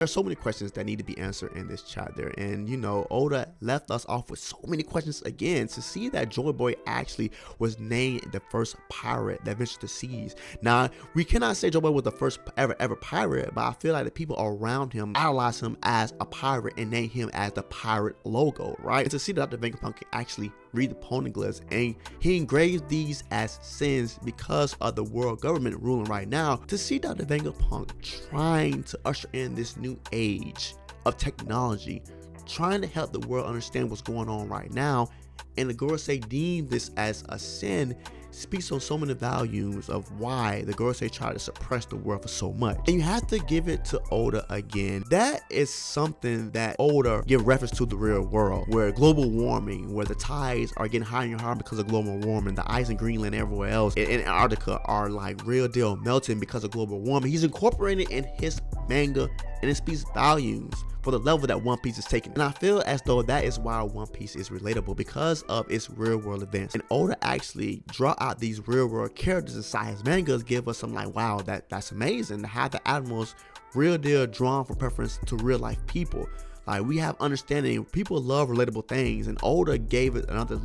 There's so many questions that need to be answered in this chapter, and you know, Oda left us off with so many questions again. To see that Joyboy actually was named the first pirate that ventured the seas. Now, we cannot say Joyboy was the first ever pirate, but I feel like the people around him idolize him as a pirate and name him as the pirate logo, right? And to see that Dr. Vegapunk can actually read the poneglyphs, and he engraved these as sins because of the world government ruling right now. To see Dr. Vegapunk trying to usher in this new age of technology, trying to help the world understand what's going on right now, and the Gorosei deem this as a sin, speaks on so many volumes of why the Gorosei tried to suppress the world for so much. And you have to give it to Oda again. That is something that Oda give reference to the real world, where global warming, where the tides are getting higher and higher because of global warming, the ice in Greenland and everywhere else in Antarctica are like real deal melting because of global warming. He's incorporating it in his manga, and it speaks volumes for the level that One Piece is taking. And I feel as though that is why One Piece is relatable, because of its real world events. And Oda actually draw out these real world characters inside his mangas, give us some like, wow, that's amazing to have the animals real deal drawn for preference to real life people. Like, we have understanding, people love relatable things, and Oda gave it another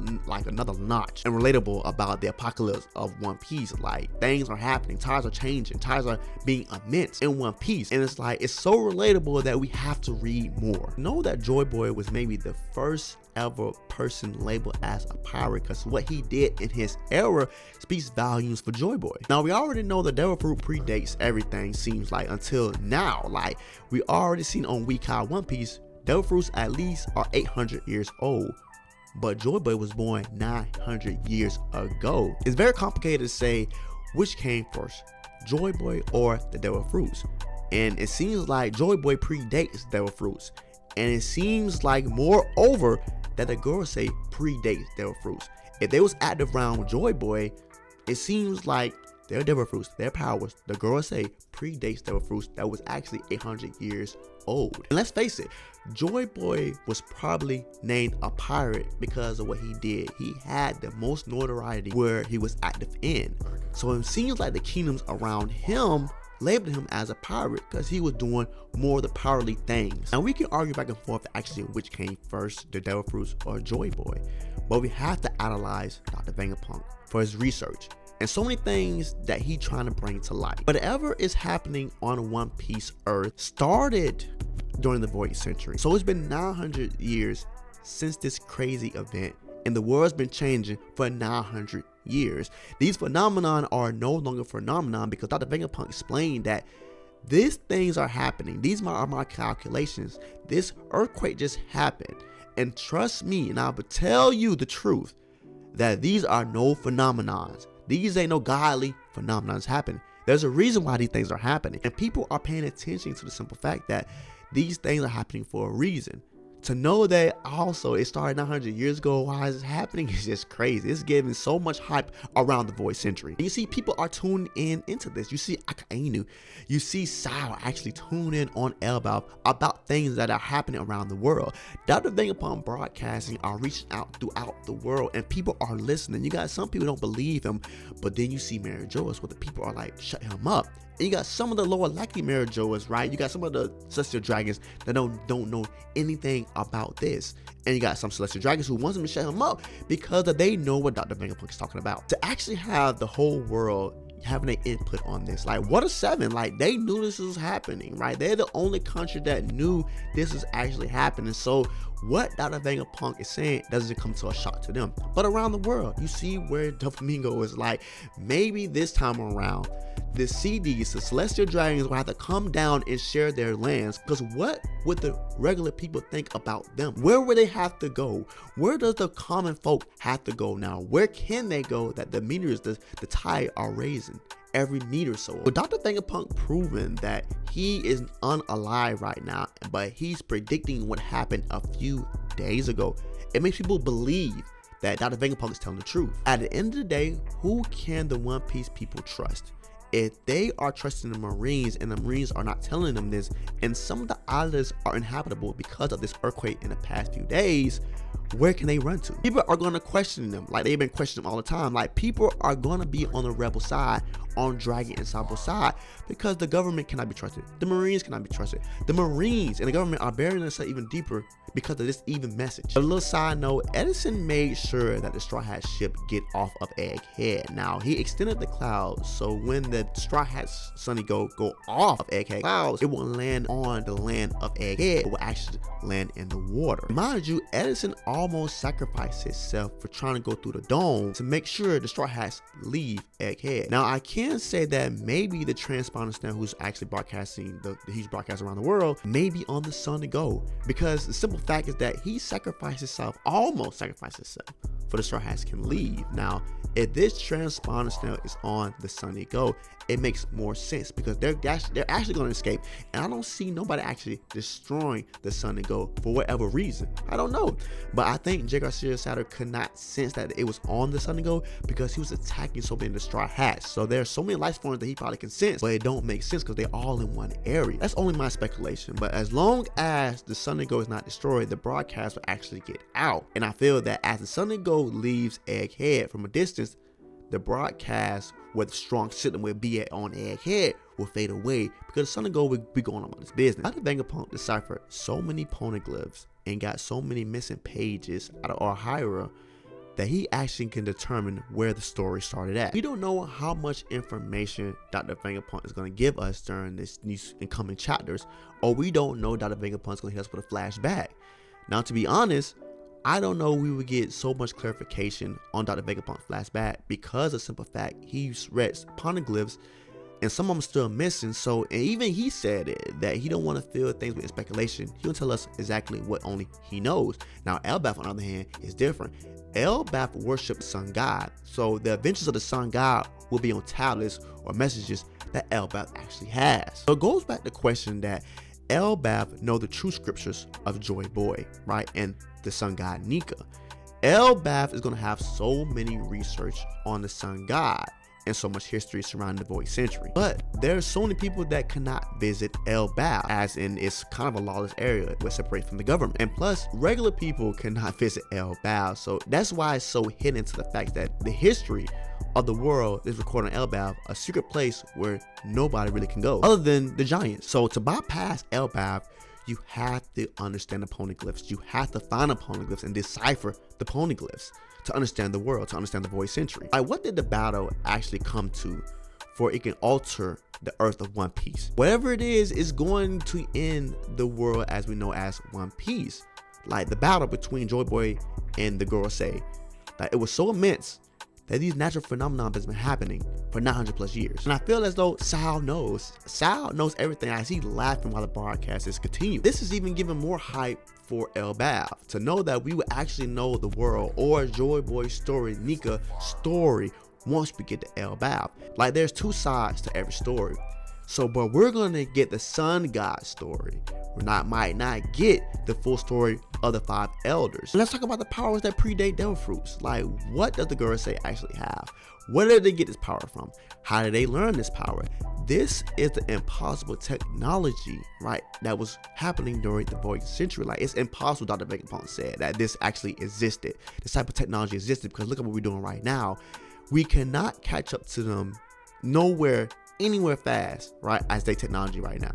notch and relatable about the apocalypse of One Piece. Like, things are happening, tides are changing, tides are being immense in One Piece, and it's like, it's so relatable that we have to read more. Know that Joyboy was maybe the first ever person labeled as a pirate, because what he did in his era speaks volumes for Joyboy. Now, we already know the Devil Fruit predates everything, seems like, until now. Like, we already seen on Week High One Piece, Devil Fruits at least are 800 years old, but Joyboy was born 900 years ago. It's very complicated to say which came first, Joyboy or the Devil Fruits. And it seems like Joyboy predates Devil Fruits. And it seems like, moreover, that the Gorosei predates Devil Fruits. If they was active around Joyboy, it seems like their Devil Fruits, their powers, the Gorosei predates Devil Fruits that was actually 800 years old. And let's face it, Joyboy was probably named a pirate because of what he did. He had the most notoriety where he was active in. So it seems like the kingdoms around him labeled him as a pirate because he was doing more of the powerly things. And we can argue back and forth actually which came first, the Devil Fruits or Joyboy. But we have to analyze Dr. Vegapunk for his research and so many things that he trying to bring to light. Whatever is happening on One Piece Earth started during the Void Century. So it's been 900 years since this crazy event, and the world's been changing for 900 years. These phenomenon are no longer phenomenon because Dr. Vegapunk explained that these things are happening. These are my calculations. This earthquake just happened. And trust me, and I will tell you the truth, that these are no phenomenons. These ain't no godly phenomenons happening. There's a reason why these things are happening. And people are paying attention to the simple fact that these things are happening for a reason. To know that also it started 900 years ago, why is it happening, is just crazy. It's giving so much hype around the Void Century. And you see people are tuning in into this. You see Akainu, you see Sao actually tune in on Elbaf about things that are happening around the world. Dr. Vegapunk broadcasting are reaching out throughout the world, and people are listening. You got some people don't believe him, but then you see Mary Joas where the people are like, shut him up. And you got some of the lower likely Mary Joas, right? You got some of the Celestial Dragons that don't know anything about this. And you got some Celestial Dragons who wants them to shut him up because they know what Dr. Vegapunk is talking about. To actually have the whole world having an input on this, like Water 7, like they knew this was happening, right? They're the only country that knew this was actually happening. So what Dr. Vegapunk is saying doesn't come to a shock to them. But around the world, you see where Doflamingo is like, maybe this time around, the CDs, the Celestial Dragons, will have to come down and share their lands, because what would the regular people think about them? Where would they have to go? Where does the common folk have to go now? Where can they go that the meters, the tide are raising every meter so? But Dr. Vegapunk proven that he is unalive right now, but he's predicting what happened a few days ago. It makes people believe that Dr. Vegapunk is telling the truth. At the end of the day, who can the One Piece people trust? if they are trusting the Marines and the Marines are not telling them this, and some of the islands are inhabitable because of this earthquake in the past few days, where can they run to? People are going to question them like they've been questioning them all the time. Like, people are going to be on the rebel side, on Dragon and Sabo side, because the government cannot be trusted. The Marines cannot be trusted. The Marines and the government are burying themselves even deeper because of this even message. A little side note, Eddison made sure that the Straw Hat ship get off of Egghead. Now, he extended the clouds, so when the Straw Hats Sunny go off of Egghead clouds, it won't land on the land of Egghead. It will actually land in the water. Mind you, Eddison almost sacrificed himself for trying to go through the dome to make sure the Straw Hats leave Egghead. Now, I can say that maybe the transponder stand who's actually broadcasting the huge broadcast around the world may be on the Sunny Go, because the simple fact is that he sacrificed himself, almost sacrificed himself, for the Straw Hats can leave. Now, if this transponder stand is on the Sunny Go, it makes more sense because they're actually going to escape, and I don't see nobody actually destroying the Sunny Go for whatever reason. I don't know, but I think J. Garcia Satter could not sense that it was on the Sunny Go because he was attacking so many of the Straw Hats. So there's so many life forms that he probably can sense, but it don't make sense because they're all in one area. That's only my speculation, but as long as the Sunny Go is not destroyed, the broadcast will actually get out. And I feel that as the Sunny Go leaves Egghead from a distance, the broadcast where the strong signal will be at on Egghead will fade away because the Sunny Go will be going on this business. How did Vegapunk decipher so many poneglyphs and got so many missing pages out of Arhyra that he actually can determine where the story started at? We don't know how much information Dr. Vegapunk is going to give us during these incoming chapters, or we don't know Dr. Vegapunk is going to hit us with a flashback. Now, to be honest, I don't know we would get so much clarification on Dr. Vegapunk's flashback because of the simple fact he's read poneglyphs and some of them still missing. So, and even he said it, that he don't want to fill things with speculation. He will tell us exactly what only he knows. Now, Elbaf, on the other hand, is different. Elbaf worshipped the sun god, so the adventures of the sun god will be on tablets or messages that Elbaf actually has. So it goes back to the question that Elbaf know the true scriptures of Joyboy, right, and the sun god Nika. Elbaf is going to have so many research on the sun god and so much history surrounding the Void Century. But there's so many people that cannot visit Elbaf, as in it's kind of a lawless area where separated from the government. And plus, regular people cannot visit Elbaf. So that's why it's so hidden to the fact that the history of the world is recorded on Elbaf, a secret place where nobody really can go other than the giants. So to bypass Elbaf, you have to understand the poneglyphs. You have to find the poneglyphs and decipher the poneglyphs to understand the world, to understand the Void Century. Like, what did the battle actually come to for it can alter the earth of One Piece? Whatever it is going to end the world as we know as One Piece. Like the battle between Joyboy and the Gorosei, like it was so immense that these natural phenomena has been happening for 900 plus years. And I feel as though Sal knows everything as he's laughing while the broadcast is continuing. This is even giving more hype for Elbaf to know that we would actually know the world or Joyboy's story, Nika story, once we get to Elbaf. Like, there's two sides to every story. So, but we're gonna get the sun god story. Might not get the full story of the 5 elders. And let's talk about the powers that predate Devil Fruits. Like, what does the Gorosei actually have? Where did they get this power from? How did they learn this power? This is the impossible technology, right, that was happening during the Void Century. Like, it's impossible, Dr. Vegapunk said, that this actually existed. This type of technology existed because look at what we're doing right now. We cannot catch up to them anywhere fast, right, as their technology right now.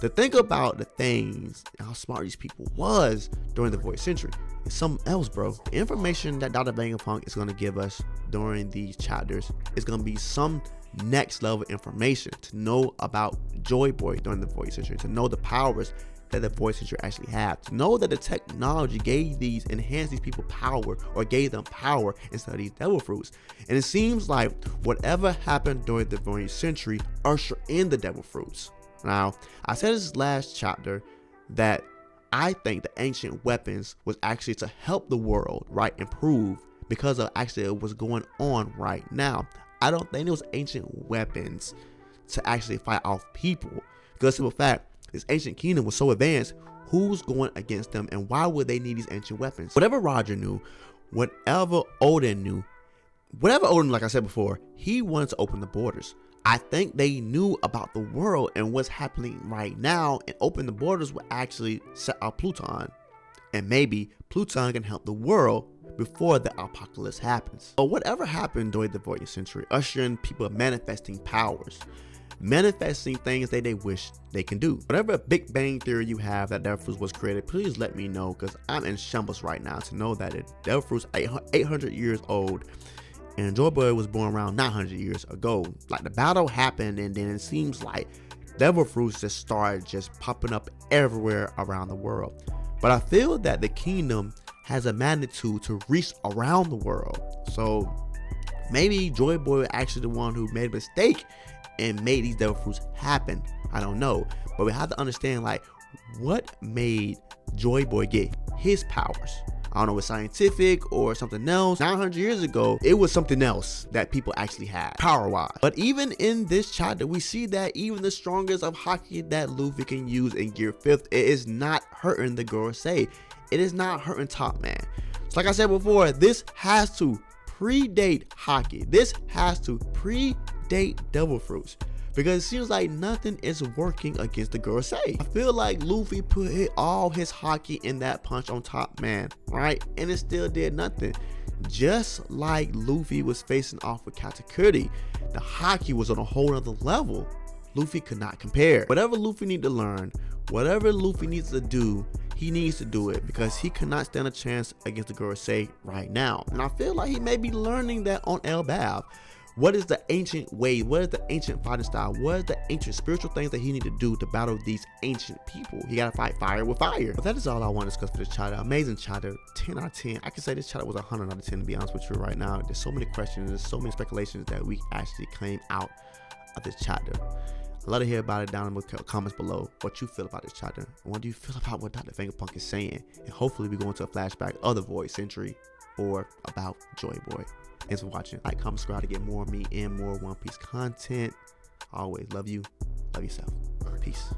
To think about the things and how smart these people was during the Void Century is something else, bro. The information that Dr. Vegapunk is going to give us during these chapters is going to be some next level information to know about Joyboy during the Void Century, to know the powers that the Void Century actually have, to know that the technology enhanced these people power or gave them power instead of these Devil Fruits. And it seems like whatever happened during the Void Century ushered in the Devil Fruits. Now, I said this last chapter that I think the ancient weapons was actually to help the world, right, improve because of actually what's going on right now. I don't think it was ancient weapons to actually fight off people because simple fact, this ancient kingdom was so advanced, who's going against them and why would they need these ancient weapons? Whatever Roger knew, whatever Odin knew, like I said before, he wanted to open the borders. I think they knew about the world and what's happening right now, and open the borders will actually set out Pluton. And maybe Pluton can help the world before the apocalypse happens. But whatever happened during the Void century, ushering people manifesting powers, manifesting things that they wish they can do. Whatever Big Bang theory you have that Devil Fruits was created, please let me know, because I'm in shambles right now to know that Devil Fruits 800 years old and Joyboy was born around 900 years ago. Like, the battle happened, and then it seems like Devil Fruits just started just popping up everywhere around the world. But I feel that the kingdom has a magnitude to reach around the world. So maybe Joyboy was actually the one who made a mistake and made these Devil Fruits happen. I don't know. But we have to understand, like, what made Joyboy get his powers. I don't know, it's scientific or something else. 900 years ago, it was something else that people actually had, power-wise. But even in this chapter, we see that even the strongest of Haki that Luffy can use in Gear 5th, it is not hurting the Gorosei. It is not hurting Top Man. So like I said before, this has to predate Haki. This has to predate Devil Fruits, because it seems like nothing is working against the Gorosei. I feel like Luffy put all his Haki in that punch on Top Man, right? And it still did nothing. Just like Luffy was facing off with Katakuri, the Haki was on a whole other level. Luffy could not compare. Whatever Luffy needs to learn, whatever Luffy needs to do, he needs to do it, because he cannot stand a chance against the Gorosei right now. And I feel like he may be learning that on Elbaf. What is the ancient way? What is the ancient fighting style? What is the ancient spiritual things that he need to do to battle these ancient people? He gotta fight fire with fire. But that is all I want to discuss for this chapter. Amazing chapter, 10 out of 10. I can say this chapter was 100 out of 10, to be honest with you right now. There's so many questions, there's so many speculations that we actually came out of this chapter. I'd love to hear about it down in the comments below, what you feel about this chapter, and what do you feel about what Dr. Vegapunk is saying. And hopefully we go into a flashback of the Void Century or about Joyboy. Thanks for watching. Like, comment, subscribe to get more of me and more One Piece content. Always love you. Love yourself. Peace.